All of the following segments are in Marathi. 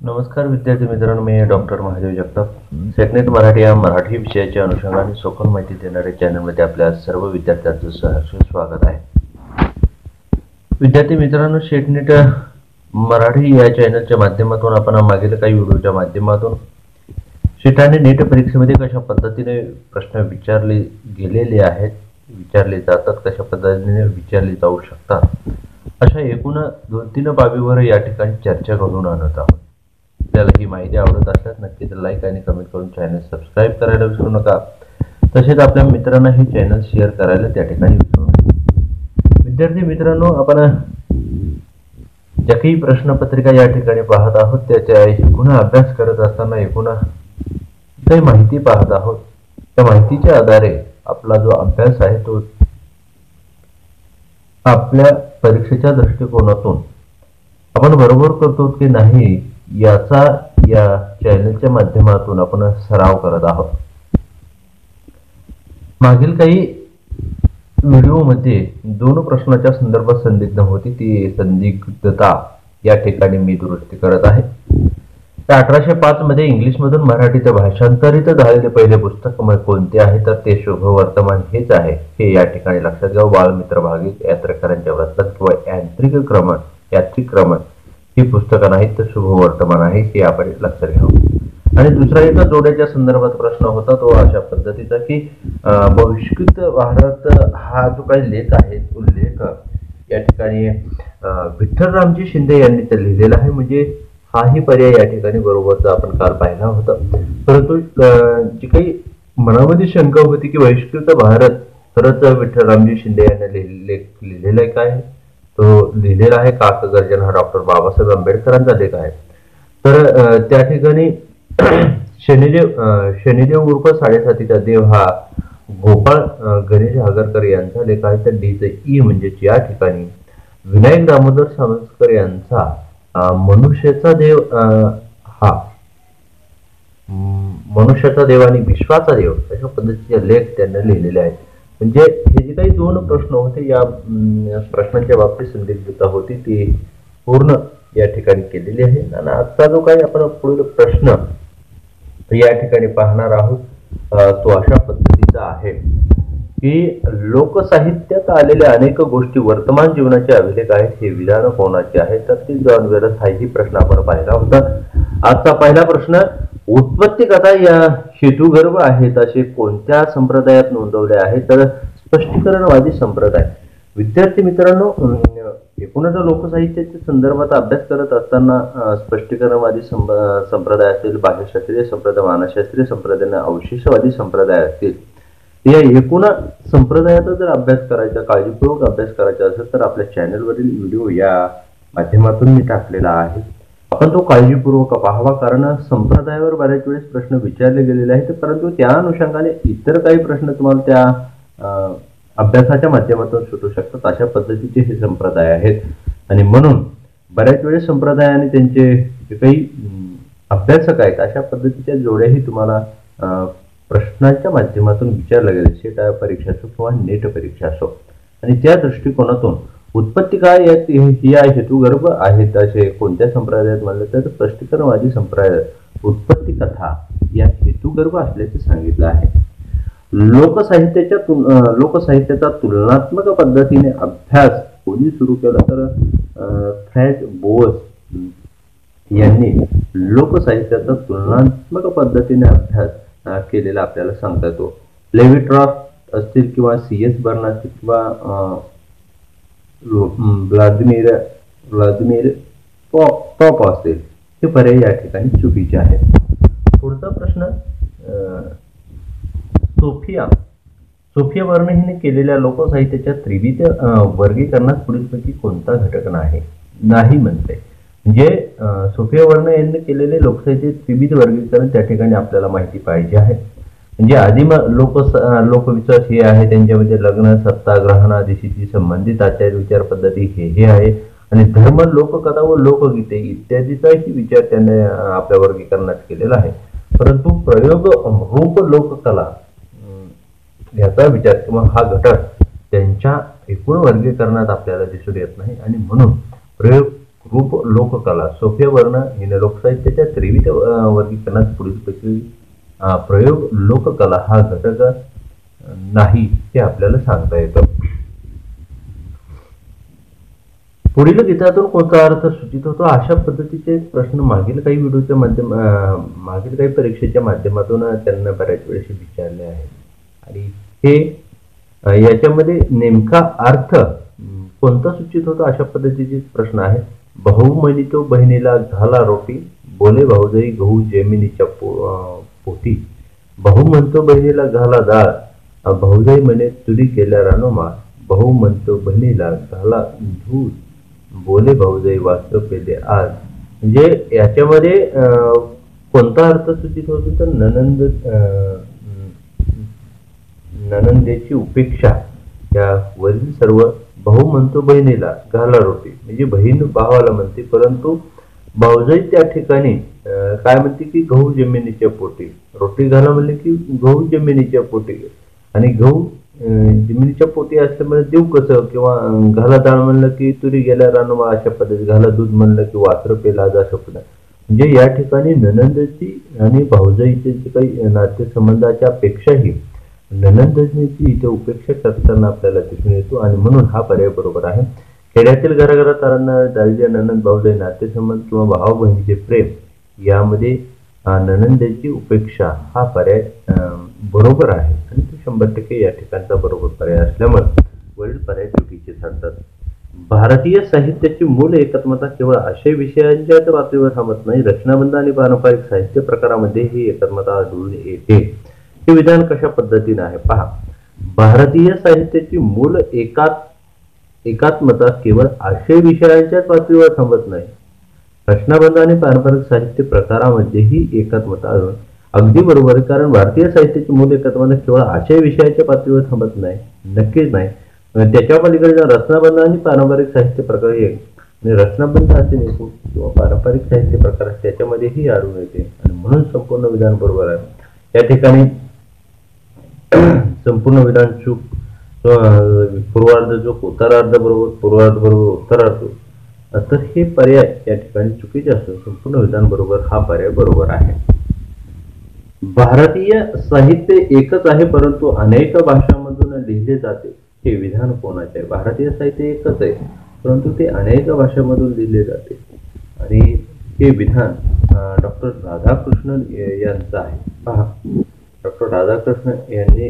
नमस्कार विद्यार्थी मित्रांनो, मी डॉक्टर महादेव जगताप. सेटनेट मराठी या मराठी विषयाच्या अनुषंगाने सखोल माहिती देणाऱ्या चॅनलमध्ये आपल्या सर्व विद्यार्थ्यांचं सहर्ष स्वागत आहे. विद्यार्थी मित्रांनो, सेटनेट मराठी या चॅनलच्या माध्यमातून आपण मागील काही व्हिडिओच्या माध्यमातून सेट आणि नेट परीक्षेमध्ये कशा पद्धतीने प्रश्न विचारले गेलेले आहेत, विचारले जातात, कशा पद्धतीने विचारले जाऊ शकतात, अशा एकूण 2-3 बाबीवर या ठिकाणी चर्चा घडवून आणत आहोत. आपल्याला ही माहिती आवडत असल्यास नक्कीच लाईक आणि कमेंट करून चॅनल सबस्क्राईब करायला विसरू नका. तसेच आपल्या मित्रांना ही चॅनल शेअर करायला त्या ठिकाणी विसरू नका. विद्यार्थी मित्रांनो, आपण ज्या काही प्रश्नपत्रिका या ठिकाणी पाहत आहोत त्याच्या एकूण अभ्यास करत असताना एकूण काही माहिती पाहत आहोत. त्या माहितीच्या आधारे आपला जो अभ्यास आहे तो आपल्या परीक्षेच्या दृष्टिकोनातून आपण बरोबर करतो की नाही याचा या चॅनलच्या माध्यमातून आपण सराव करत आहोत. मागील काही व्हिडिओमध्ये 2 प्रश्नाच्या संदर्भात संदिग्ध होती, ती संदिग्धता या ठिकाणी मी दुरुस्ती करत आहे. 1805 मध्ये इंग्लिश मधून मराठीत भाषांतरित झालेले पहिले पुस्तक कोणते आहे, तर ते शुभ वर्तमान हेच आहे. हे या ठिकाणी लक्षात घ्या. बाळमित्र भागिक, यात्रेकरांच्या व्रतात किंवा यात्रिक क्रमण ही पुस्तकं नाहीत, तर शुभ वर्तमान आहे, हे आपण लक्षात घ्यावं. आणि दुसरा एक जोड्याच्या संदर्भात प्रश्न होता, तो अशा पद्धतीचा की बहिष्कृत भारत हा जो काही लेख आहे तो लेख या ठिकाणी विठ्ठलरामजी शिंदे यांनी ते लिहिलेला आहे. म्हणजे हाही पर्याय या ठिकाणी बरोबरचा आपण काल पाहिला होता. परंतु जी काही मनामध्ये शंका होती की बहिष्कृत भारत खरंच विठ्ठलरामजी शिंदे यांनी लिहिलेला आहे काय, तो लिहिलेला आहे काक गर्जन हा डॉक्टर बाबासाहेब आंबेडकरांचा लेख आहे. तर त्या ठिकाणी शनिदेव उर्फ साडेसातीचा देव हा गोपाळ गणेश आगरकर यांचा लेख आहे. तर डीचे ई म्हणजेच या ठिकाणी विनायक दामोदर सावरकर यांचा मनुष्याचा देव हा मनुष्याचा देव आणि विश्वाचा देव अशा पद्धतीचे लेख त्यांनी लिहिलेले आहेत. म्हणजे हे जे काही 2 प्रश्न होते या प्रश्नांच्या बाबतीत संदिग्धता होती ती पूर्ण या ठिकाणी केलेली आहे. आणि आजचा जो काही आपण पुढील प्रश्न या ठिकाणी पाहणार आहोत तो अशा पद्धतीचा आहे की लोकसाहित्यात आलेल्या अनेक गोष्टी वर्तमान जीवनाचे अभिलेख आहेत, हे विधान कोणाचे आहे, तर ते जॉन वेल्स हा प्रश्न आपण पाहिला होता. आजचा पहिला प्रश्न, उत्पत्ती कथा या हेतुगर्भ आहेत असे कोणत्या संप्रदायात नोंदवले आहे, तर स्पष्टीकरणवादी संप्रदाय. विद्यार्थी मित्रांनो, एकूणच लोकसाहित्याच्या संदर्भात अभ्यास करत असताना स्पष्टीकरणवादी संप्रदाय असतील, भाषाशास्त्रीय संप्रदाय, मानसशास्त्रीय संप्रदाय, अवशेषवादी संप्रदाय असतील, या एकूण संप्रदायाचा जर अभ्यास करायचा, काळजीपूर्वक अभ्यास करायचा असेल तर आपल्या चॅनलवरील व्हिडिओ या माध्यमातून मी टाकलेला आहे. आपण तो काळजीपूर्वक पाहावा, कारण संप्रदायावर बऱ्याच वेळेस प्रश्न विचारले गेलेले आहेत. परंतु त्या अनुषंगाने इतर काही प्रश्न तुम्हाला त्या अभ्यासाच्या माध्यमातून सुटू शकतात, अशा पद्धतीचे हे संप्रदाय आहेत. आणि म्हणून बऱ्याच वेळेस संप्रदाय आणि त्यांचे जे काही अभ्यासक आहेत अशा पद्धतीच्या जोड्याही तुम्हाला प्रश्नांच्या माध्यमातून विचारल्या गेले, सेट परीक्षा असो किंवा नेट परीक्षा असो. आणि त्या दृष्टिकोनातून उत्पत्ती काय या हेतुगर्भ आहेत असे कोणत्या संप्रदायात म्हणलं तर स्पष्टीकरणवादी संप्रदाय उत्पत्ती कथा या हेतुगर्भ असल्याचे सांगितलं आहे. लोकसाहित्याचा तुलनात्मक पद्धतीने अभ्यास कोणी सुरू केला, तर फ्रॅज बोअस यांनी लोकसाहित्याचा तुलनात्मक पद्धतीने अभ्यास केलेला आपल्याला सांगता येतो. लेविट्रॉस असतील किंवा CS बर्न असतील किंवा व्लादिमीर पॉप असतील, हे पर्याय या ठिकाणी चुकीचे आहे. पुढचा प्रश्न, सोफिया बर्न हिने केलेल्या लोकसाहित्याच्या त्रिविध वर्गीकरणात पुढीलपैकी कोणता घटक नाही म्हणते. म्हणजे सोफिया बर्न यांनी केलेले लोकसाहित्य त्रिविध वर्गीकरण त्या ठिकाणी आपल्याला माहिती पाहिजे आहे. म्हणजे आदिम लोकविश्वास हे आहे, त्यांच्यामध्ये लग्न, सत्ता, ग्रहणादिशीशी संबंधित आचार विचार पद्धती हे आहे. आणि धर्म, लोककथा व लोकगीते इत्यादीचाही विचार त्याने आपल्या वर्गीकरणात केलेला आहे. परंतु प्रयोग रूप लोककला याचा विचार किंवा हा घटक त्यांच्या एकूण वर्गीकरणात आपल्याला दिसून येत नाही. आणि म्हणून प्रयोग रूप लोककला सोप्या वर्ण हिने लोकसाहित्याच्या त्रिविध वर्गीकरणात पुढीलपैकी प्रयोग लोककला हा घटक नाही हे आपल्याला सांगता येतं. पुढील गीतातून कोणता अर्थ सूचित होतो अशा पद्धतीचे प्रश्न मागील काही व्हिडिओच्या मागील काही परीक्षेच्या माध्यमातून त्यांना बऱ्याच वेळेस विचारले आहेत. आणि हे याच्यामध्ये नेमका अर्थ कोणता सूचित होतो अशा पद्धतीचे प्रश्न आहेत. भाऊ म्हणतो बहिणीला घाला रोटी, बोले भाऊजाई गहू जमिनीच्या पोटी. भाऊ म्हणतो बहिणीला घाला डाळ, भाऊजाई म्हणे तुरी केल्या रानोमा. भाऊ म्हणतो बहिणीला घाला दूध, बोले भाऊजाई वास्तव पेले आज. म्हणजे याच्यामध्ये कोणता अर्थ सूचित होतो तर ननंदेची उपेक्षा या वरील सर्व. भाऊ म्हणतो बहिणीला घाला रोटी म्हणजे बहीण भावाला म्हणते, परंतु भाऊजाई त्या ठिकाणी काय म्हणते की गहू जमिनीच्या पोटी. रोटी घाला म्हणले की गहू जमिनीच्या पोटी, आणि गहू जमिनीच्या पोटी असल्यामुळे देऊ कसं, किंवा घाला डाळ म्हणलं की तुरी गेल्या रानोमा अशा पद्धती, घाला दूध म्हणलं की वासर पेला आज अशा पद्धती. म्हणजे या ठिकाणी ननंदची आणि भाऊजाईचे जे काही नातेसंबंधाच्या पेक्षाही ननंदची इथे उपेक्षा करताना आपल्याला दिसून येतो, आणि म्हणून हा पर्याय बरोबर आहे. खेड्यातील घराघरात दारिद्र्य ननंद भाऊजाई नातेसंबंध किंवा भाऊ बहिणीचे प्रेम यामध्ये ननंदेची उपेक्षा हा पर्याय बरोबर आहे, आणि तो 100% या ठिकाणचा बरोबर पर्याय असल्यामुळे वरील पर्याय चुकीचे ठरतात. भारतीय साहित्याची मूळ एकात्मता केवळ आशय विषयांच्या पातळीवर थांबत नाही, रचनाबंध आणि पारंपरिक साहित्य प्रकारामध्ये ही एकात्मता आढळून येते. हे विधान कशा पद्धतीने आहे पहा. भारतीय साहित्याची मूळ एकात्मता केवळ आशय विषयांच्याच पातळीवर थांबत नाही, रचनाबंध आणि पारंपरिक साहित्य प्रकारामध्ये ही एकात्मता आढळून. अगदी बरोबर आहे, कारण भारतीय साहित्याची मूळ एकात्मता केवळ आशय विषयाच्या पातळीवर थांबत नाही, नक्कीच नाही. त्याच्या पलीकडे रचनाबंध आणि पारंपरिक साहित्य प्रकार हे रचनाबंध असे नाही किंवा पारंपरिक साहित्य प्रकार त्याच्यामध्येही आढळून येते, आणि म्हणून संपूर्ण विधान बरोबर आहे. या ठिकाणी संपूर्ण विधान चूक, पूर्वार्ध चूक, उत्तरार्ध बरोबर, पूर्वार्ध बरोबर, उत्तरार्ध, तर हे पर्याय या ठिकाणी चुकीचे असून संपूर्ण विधान बरोबर हा पर्याय बरोबर आहे. भारतीय साहित्य एकच आहे परंतु अनेक भाषांमधून लिहिले जाते हे विधान कोणाचे आहे. भारतीय साहित्य एकच आहे परंतु ते अनेक भाषांमधून लिहिले जाते, आणि हे विधान डॉक्टर राधाकृष्णन यांचं आहे. पहा, डॉक्टर राधाकृष्णन यांनी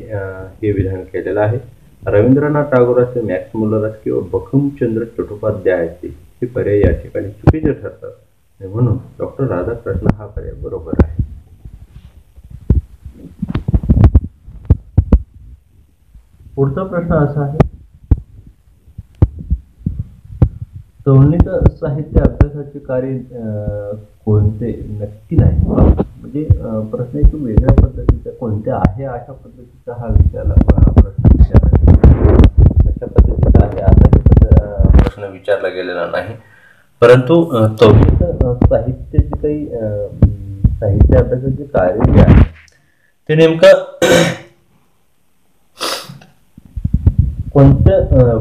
हे विधान केलेलं आहे. रवींद्रनाथ टागोर असते, मॅक्स मुलर असते किंवा बंकिमचंद्र चट्टोपाध्याय असते हे पर्याय या ठिकाणी चुकीचे ठरतात, म्हणून डॉक्टर राधाकृष्ण हा पर्याय बरोबर आहे. पुढचा प्रश्न असा आहे, तौलनिक साहित्य अभ्यासाचे कार्य कोणते नक्की नाही. म्हणजे प्रश्न एक वेगळ्या पद्धतीचा कोणते आहे अशा पद्धतीचा हा प्रश्न विचारला, अशा पद्धतीचा आहे असा प्रश्न विचारला गेलेला नाही, परंतु तौलनिक साहित्याचे काही साहित्य अभ्यासाचे कार्य जे आहे ते नेमकं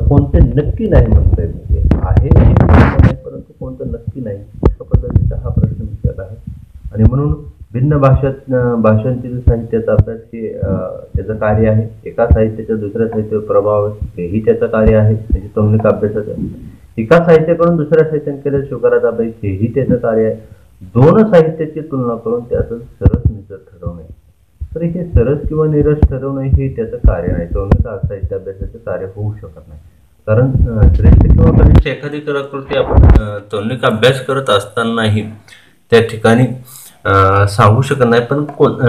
कोणते नक्की नाही म्हणता येत, आहे नाही परंतु कोणतं नक्की नाही अशा पद्धतीचा हा प्रश्न विचारला आहे. आणि म्हणून भिन्न भाषांतील साहित्याचा अभ्यास हे त्याचं कार्य आहे. एका साहित्याच्या दुसऱ्या साहित्यावर प्रभाव हेही त्याचं कार्य आहे, म्हणजे तौलनिक अभ्यासाचं. एका साहित्याकडून दुसऱ्या साहित्याकडे स्वीकाराचा अभ्यास हेही त्याचं कार्य आहे. दोन साहित्याची तुलना करून त्याचं सरस निरस ठरवणे, तर हे सरस किंवा निरस ठरवणे हे त्याचं कार्य नाही. तौलनिक साहित्य अभ्यासाचं कार्य होऊ शकत नाही, कारण श्रेष्ठ किंवा कनिष्ठ एखादी कलाकृती आपण तौलनिक अभ्यास करत असतानाही त्या ठिकाणी सांगू शकत नाही, पण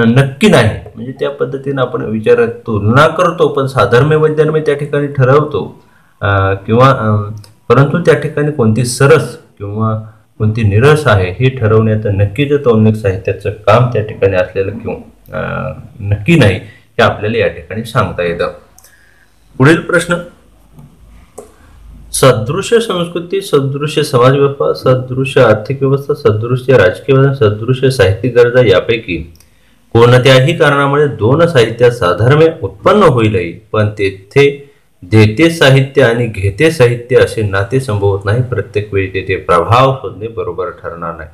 नक्की नाही. म्हणजे त्या पद्धतीने आपण विचार तुलना करतो, पण साधर्म्य वैधर्म्य त्या ठिकाणी ठरवतो किंवा परंतु त्या ठिकाणी कोणती सरस किंवा कोणती निरस आहे हे ठरवण्याचं नक्कीच तौलनिक साहित्याचं काम त्या ठिकाणी असलेलं किंवा नक्की नाही हे आपल्याला या ठिकाणी सांगता येतं. पुढील प्रश्न, सदृश्य संस्कृती, सदृश्य समाज व्यवस्था, सदृश्य आर्थिक व्यवस्था, सदृश्य राजकीय व्यवस्था, सदृश्य साहित्यिक गरजा यापैकी कोणत्याही कारणामुळे दोन साहित्यात साधर्म्य उत्पन्न होईलही पण तेथे देते साहित्य आणि घेते साहित्य असे नाते संभवत नाही. प्रत्येक वेळी तेथे प्रभाव शोधणे बरोबर ठरणार नाही.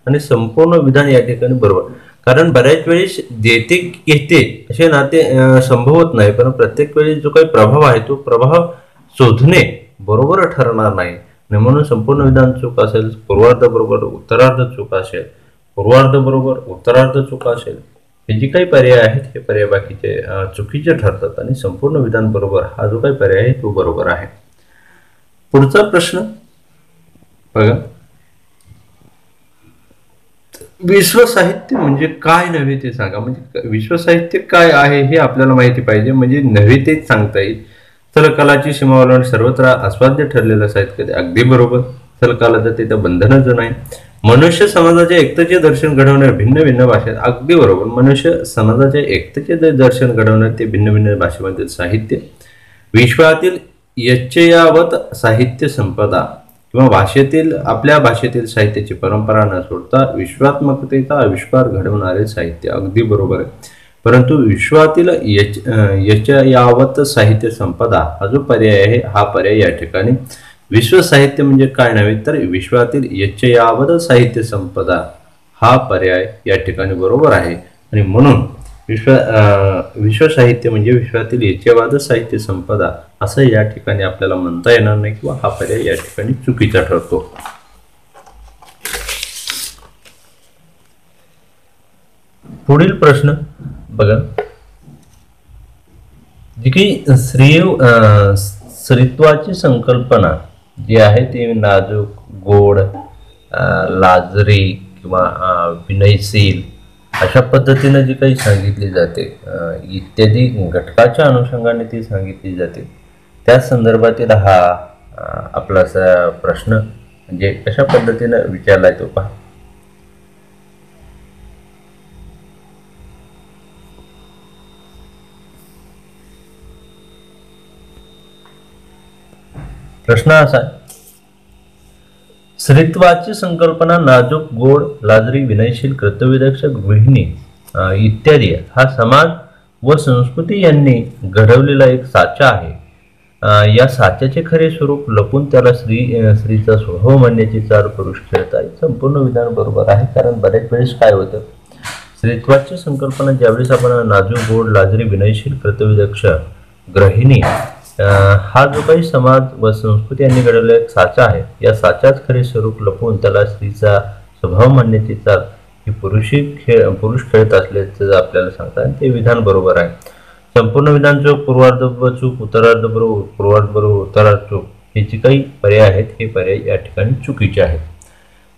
आणि संपूर्ण विधान या ठिकाणी बरोबर, कारण बऱ्याच वेळेस देते घेते असे नाते संभवत नाही, पण प्रत्येक वेळी जो काही प्रभाव आहे तो प्रभाव शोधणे बरोबर ठरणार नाही. आणि म्हणून संपूर्ण विधान चूक असेल, पूर्वार्ध बरोबर उत्तरार्ध चूक असेल, पूर्वार्ध बरोबर उत्तरार्ध चूक असेल, हे जे काही पर्याय आहेत हे पर्याय बाकीचे चुकीचे ठरतात आणि संपूर्ण विधान बरोबर हा जो काही पर्याय आहे तो बरोबर आहे. पुढचा प्रश्न बघा, विश्व साहित्य म्हणजे काय नव्हे ते सांगा. म्हणजे विश्व साहित्य काय आहे हे आपल्याला माहिती पाहिजे, म्हणजे नव्हे तेच सांगता येईल. स्थलकालाची सीमा ओलांडून सर्वत्र आस्वाद्य ठरलेलं साहित्य, अगदी बरोबर. स्थलकालाचं तिथं बंधनच नाही. मनुष्य समाजाच्या एकतेचे दर्शन घडवणारे भिन्न भिन्न भाषेत, अगदी बरोबर. मनुष्य समाजाच्या एकतेचे दर्शन घडवणारे ते भिन्न भिन्न भाषेमधील साहित्य. विश्वातील यच्चयावत साहित्य संपदा किंवा भाषेतील आपल्या भाषेतील साहित्याची परंपरा न सोडता विश्वात्मकतेचा आविष्कार घडवणारे साहित्य, अगदी बरोबर आहे. परंतु विश्वातील यच्चयावत साहित्य संपदा हा जो पर्याय आहे हा पर्याय या ठिकाणी विश्व साहित्य म्हणजे काय नव्हे तर विश्वातील यच्चयावत साहित्य संपदा हा पर्याय या ठिकाणी बरोबर आहे. आणि म्हणून विश्व साहित्य म्हणजे विश्वातील यच्चयावत साहित्य संपदा असं या ठिकाणी आपल्याला म्हणता येणार नाही किंवा हा पर्याय या ठिकाणी चुकीचा ठरतो. पुढील प्रश्न बघा, जी की स्त्रीत्वाची संकल्पना जी आहे ती नाजूक, गोड, लाजरी किंवा विनयशील अशा पद्धतीने जी काही सांगितली जाते इत्यादी घटकाच्या अनुषंगाने ती सांगितली जाते. त्या संदर्भातील हा आपला प्रश्न म्हणजे कशा पद्धतीने विचारलाय तो पहा. प्रश्न असा, स्त्रीत्वाची संकल्पना नाजूक, गोड, लाजरी, विनयशील, कर्तव्यदक्ष, गृहिणी इत्यादी हा समाज व संस्कृती यांनी घडवलेला एक साचा आहे. या साच्याचे खरे स्वरूप लपून त्याला स्त्रीचा स्वभाव मानण्याची चाल पुरुष खेळतात. संपूर्ण विधान बरोबर आहे, कारण बऱ्याच वेळेस काय होतं, स्त्रीत्वाची संकल्पना ज्यावेळेस आपण नाजूक, गोड, लाजरी, विनयशील, कर्तव्यदक्ष, गृहिणी हा जो काही समाज व संस्कृती यांनी घडवलेला एक साचा आहे, या साचाच खरे स्वरूप लपवून त्याला स्त्रीचा स्वभाव मानण्याची चाल ही पुरुष खेळत असल्याचं आपल्याला सांगतात. ते विधान बरोबर आहे. संपूर्ण विधान चूक, पूर्वार्ध चूक, उत्तरार्ध बरोबर, पूर्वार्ध बरोबर, उत्तरार्ध चूक हे जे काही पर्याय आहेत हे पर्याय या ठिकाणी चुकीचे आहेत.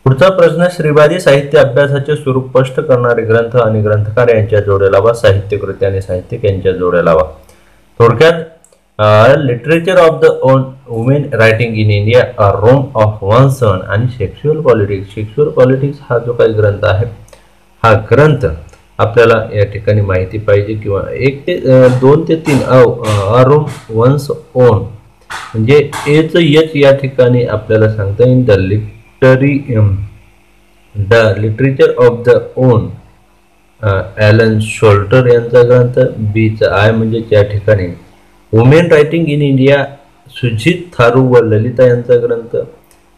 पुढचा प्रश्न, श्रीवादी साहित्य अभ्यासाचे स्वरूप स्पष्ट करणारे ग्रंथ आणि ग्रंथकार यांच्या जोड्या लावा. साहित्यकृती आणि साहित्यिक यांच्या जोड्या लावा. थोडक्यात literature of the women writing in India, room of one's own आणि सेक्शुअल पॉलिटिक्स. सेक्शुअल पॉलिटिक्स हा जो काही ग्रंथ आहे हा ग्रंथ आपल्याला या ठिकाणी माहिती पाहिजे किंवा 2 ते 3 रोम वन्स ओन म्हणजे एच एच या ठिकाणी आपल्याला सांगता येईल. The literature of the own Elaine Showalter यांचा ग्रंथ. बीचा आय म्हणजे त्या ठिकाणी women writing in India Sujit Tharu व ललिता यांचा ग्रंथ.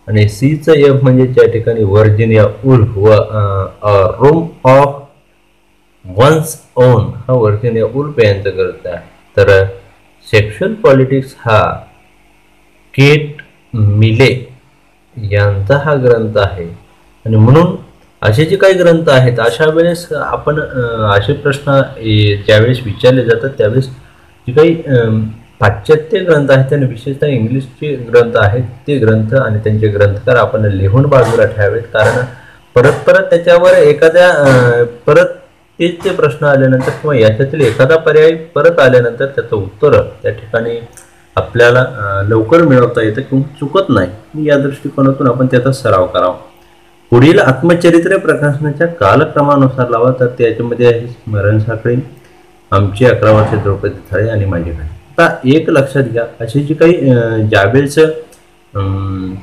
आणि सीचं एफ म्हणजे त्या ठिकाणी व्हर्जिनिया उल्फ व रोम ऑफ वन्स ओन हा व्हर्जिनिया उल्फ यांचा ग्रंथ आहे. तर सेक्शुअल पॉलिटिक्स हा केट मिले यांचा हा ग्रंथ आहे. आणि म्हणून असे जे काही ग्रंथ आहेत अशा वेळेस आपण असे प्रश्न ज्यावेळेस विचारले जातात त्यावेळेस जे काही पाश्चात्य ग्रंथ आहेत आणि विशेषतः इंग्लिशचे ग्रंथ आहेत ते ग्रंथ आणि त्यांचे ग्रंथकार आपण लिहून बाजूला ठेवावेत. कारण परत त्याच्यावर एखाद्या परत तेच ते प्रश्न आल्यानंतर किंवा याच्यातील एखादा पर्याय परत आल्यानंतर त्याचं उत्तर त्या ठिकाणी आपल्याला लवकर मिळवता येतं किंवा चुकत नाही. या दृष्टिकोनातून आपण त्याचा सराव करावा. पुढील आत्मचरित्र प्रकाशनाच्या कालक्रमानुसार लावा. तर त्याच्यामध्ये आहे स्मरण साखळी, आमची 11 वर्षे द्रौपदी थाळे आणि माझी घाणी. आता एक लक्षात घ्या, असे जे काही ज्यावेळेस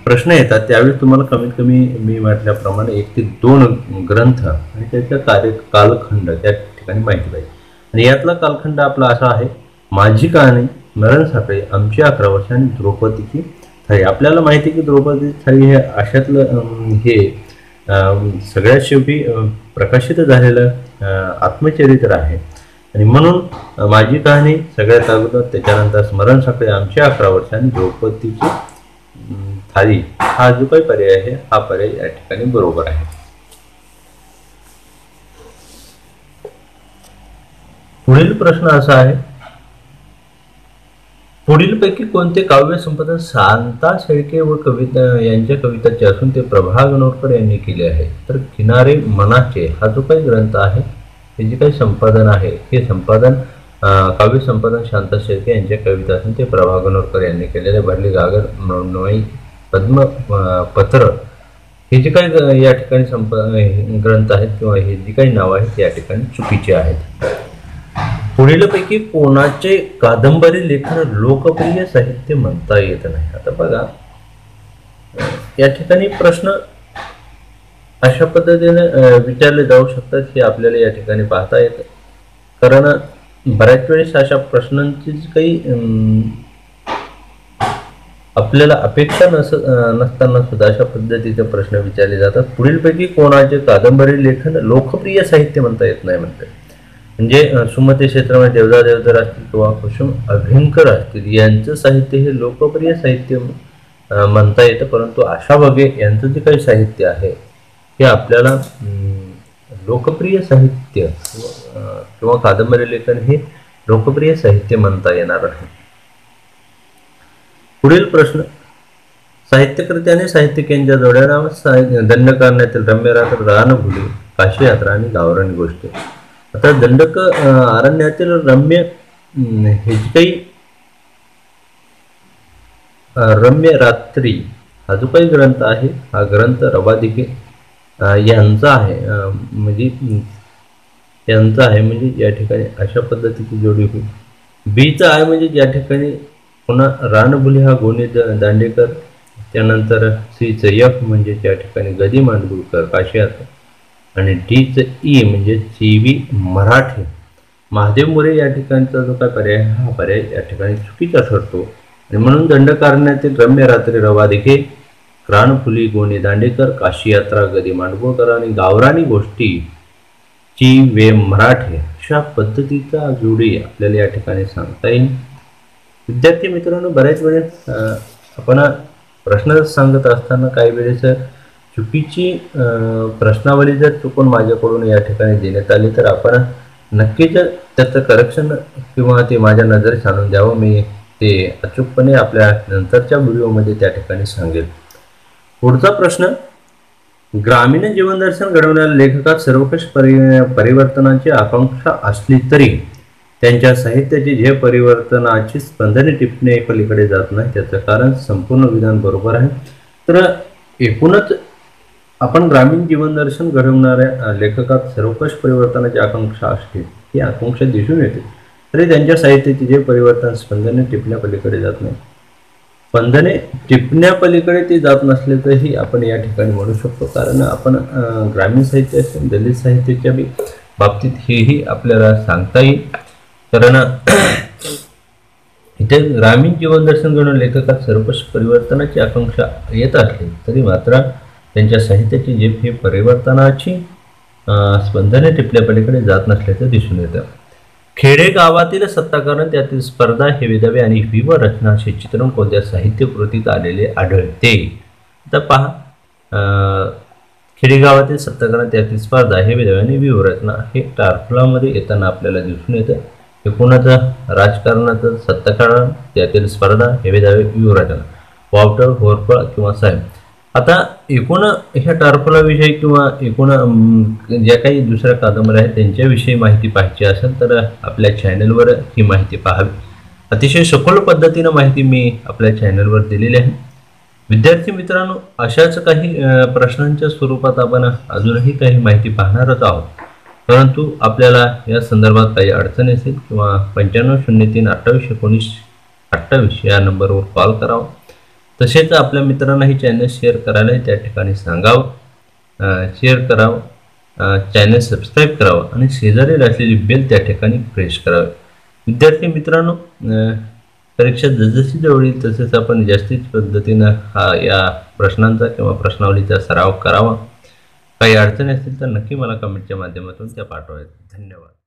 प्रश्न येतात त्यावेळेस तुम्हाला कमीत कमी मी म्हटल्याप्रमाणे 1 ते 2 ग्रंथ आणि त्याचा कालखंड त्या ठिकाणी माहिती पाहिजे. आणि यातला कालखंड आपला असा आहे, माझी कहाणी स्मरण साखळे आमची 11 वर्ष आणि द्रौपदीची थाळी. आपल्याला माहिती आहे की द्रौपदीची थाळी हे अशातलं हे सगळ्यात शेवटी प्रकाशित झालेलं आत्मचरित्र आहे आणि म्हणून माझी कहाणी सगळ्यात अगोदर, त्याच्यानंतर स्मरण साखळे आमची 11 वर्ष आणि द्रौपदीची थाळी हा जो काही पर्याय आहे हा पर्याय या ठिकाणी बरोबर आहे. पुढील प्रश्न असा आहे, पुढीलपैकी कोणते काव्य संपादन शांता शेळके व कविता यांच्या कविताचे असून ते प्रभा गणोरकर यांनी केले आहे? तर किनारे मनाचे हा जो काही ग्रंथ आहे हे जे काही संपादन आहे हे संपादन काव्य संपादन शांता शेळके यांच्या कविता असून ते प्रभा गणोरकर यांनी केलेले. भरली गागर, मृण्मयी, पद्म पत्र हे जे काही या ठिकाणी ग्रंथ आहेत किंवा हे जे काही नाव आहेत या ठिकाणी चुकीचे आहेत. पुढीलपैकी कोणाचे कादंबरी लेखन लोकप्रिय साहित्य म्हणता येत नाही? आता बघा या ठिकाणी प्रश्न अशा पद्धतीने विचारले जाऊ शकतात की आपल्याला या ठिकाणी पाहता येतं, कारण बऱ्याच वेळेस अशा प्रश्नांची काही आपल्याला अपेक्षा नसताना सुद्धा अशा पद्धतीचे प्रश्न विचारले जातात. पुढीलपैकी कोणाचे कादंबरी लेखन लोकप्रिय साहित्य म्हणता येत नाही म्हणते, म्हणजे सुमती क्षेत्रामध्ये देवदा देवधर असतील किंवा कुसुम अभ्यंकर असतील यांचं साहित्य हे लोकप्रिय साहित्य म्हणता येतं, परंतु आशा बगे यांचं जे काही साहित्य आहे हे आपल्याला लोकप्रिय साहित्य किंवा कादंबरी लेखन हे लोकप्रिय साहित्य म्हणता येणार आहे. पुढील प्रश्न, साहित्यकृती आणि साहित्यिक यांच्या जोड्या दंडकारण्यातील रम्य रात्र, रानफुले, काशी यात्रा आणि गावरानी गोष्टी. आता दंडक अरण्यातील रम्य हे जे काही रम्य रात्री हा जो काही ग्रंथ आहे हा ग्रंथ रवादिघे यांचा आहे, म्हणजे या ठिकाणी अशा पद्धतीची जोडी होईल. बीचा आहे म्हणजे या ठिकाणी पुन्हा रानफुले हा गोनी दांडेकर, त्यानंतर सीचं यफ म्हणजे त्या ठिकाणी गदी मांडगुळकर काशी यात्रा आणि डीचं ई म्हणजे CV मराठे. महादेव मोरे या ठिकाणचा जो काय पर्याय हा पर्याय या ठिकाणी चुकीचा ठरतो आणि म्हणून दंडकारण्यातील रम्य रात्री रवादिघे, रानफुली गोनी दांडेकर, काशी यात्रा गदी मांडगुळकर आणि गावरानी गोष्टी CV मराठे अशा पद्धतीचा जोडी आपल्याला या ठिकाणी सांगता येईल. विद्यार्थी मित्रांनो, बऱ्याच वेळेस आपण प्रश्न सांगत असताना काही वेळेस चुकीची प्रश्नावली जर चुकून माझ्याकडून या ठिकाणी देण्यात आली तर आपण नक्कीच त्याचं करेक्शन किंवा ते माझ्या नजरेस आणून द्यावं. मी ते अचूकपणे आपल्या नंतरच्या व्हिडिओमध्ये त्या ठिकाणी सांगेल. पुढचा प्रश्न, ग्रामीण जीवनदर्शन घडवणाऱ्या लेखकात सर्वकष परिवर्तनाची आकांक्षा असली तरी त्यांच्या साहित्याची जे परिवर्तनाची स्पंदने टिपणे पलीकडे जात नाही त्याचं कारण संपूर्ण विधान बरोबर आहे. तर एकूणच आपण ग्रामीण जीवनदर्शन घडवणाऱ्या लेखकात सर्वकष परिवर्तनाची आकांक्षा असते ही आकांक्षा दिसून येते, तरी त्यांच्या साहित्याचे जे परिवर्तन स्पंदने टिपण्या पलीकडे जात नाही. स्पंदने टिपण्या पलीकडे ते जात नसले तरी आपण या ठिकाणी म्हणू शकतो, कारण आपण ग्रामीण साहित्य असेल दलित साहित्याच्या बाबतीत हेही आपल्याला सांगता येईल. कारण इथे ग्रामीण जीवनदर्शन घडवून लेखकात सर्वकष परिवर्तनाची आकांक्षा येत असली तरी मात्र त्यांच्या साहित्याची जे हे परिवर्तनाची स्पंदने टिपल्या पलीकडे जात नसल्याचं दिसून येतं. खेडेगावातील सत्ताकरण, त्यातील स्पर्धा, हे विधवे आणि विव रचना असे चित्रण कोणत्या साहित्य कृतीत आलेले आढळते? आता पहा, खेडेगावातील सत्ताकरण, त्यातील स्पर्धा, हे विधवे आणि विव रचना हे टारफलामध्ये येताना आपल्याला दिसून येतं. एकूणच राजकारणाचं सत्ताकरण, त्यातील स्पर्धा, हे विधवे, विव रचना, वावटळ, होरपळ किंवा साहेब. आता एकूण ह्या टारफलाविषयी किंवा एकूण ज्या काही दुसऱ्या कादंबऱ्या आहेत त्यांच्याविषयी माहिती पाहिजे असेल तर आपल्या चॅनलवर ही माहिती पाहावी. अतिशय सखोल पद्धतीनं माहिती मी आपल्या चॅनलवर दिलेली आहे. विद्यार्थी मित्रांनो, अशाच काही प्रश्नांच्या स्वरूपात आपण अजूनही काही माहिती पाहणारच आहोत, परंतु आपल्याला या संदर्भात काही अडचण असेल किंवा 9503 28 19 या नंबरवर कॉल करावा. तसेच आपल्या मित्रांनाही चॅनल शेअर करायला त्या ठिकाणी सांगावं, शेअर करावं, चॅनल सबस्क्राईब करावं आणि शेजारी असलेली बेल त्या ठिकाणी प्रेस करावी. विद्यार्थी मित्रांनो, परीक्षा जसजशी जवळ येईल तसेच आपण जास्तीत पद्धतीनं या प्रश्नांचा किंवा प्रश्नावलीचा सराव करावा. काही अडचणी असतील तर नक्की मला कमेंटच्या माध्यमातून त्या पाठवाव्यात. धन्यवाद.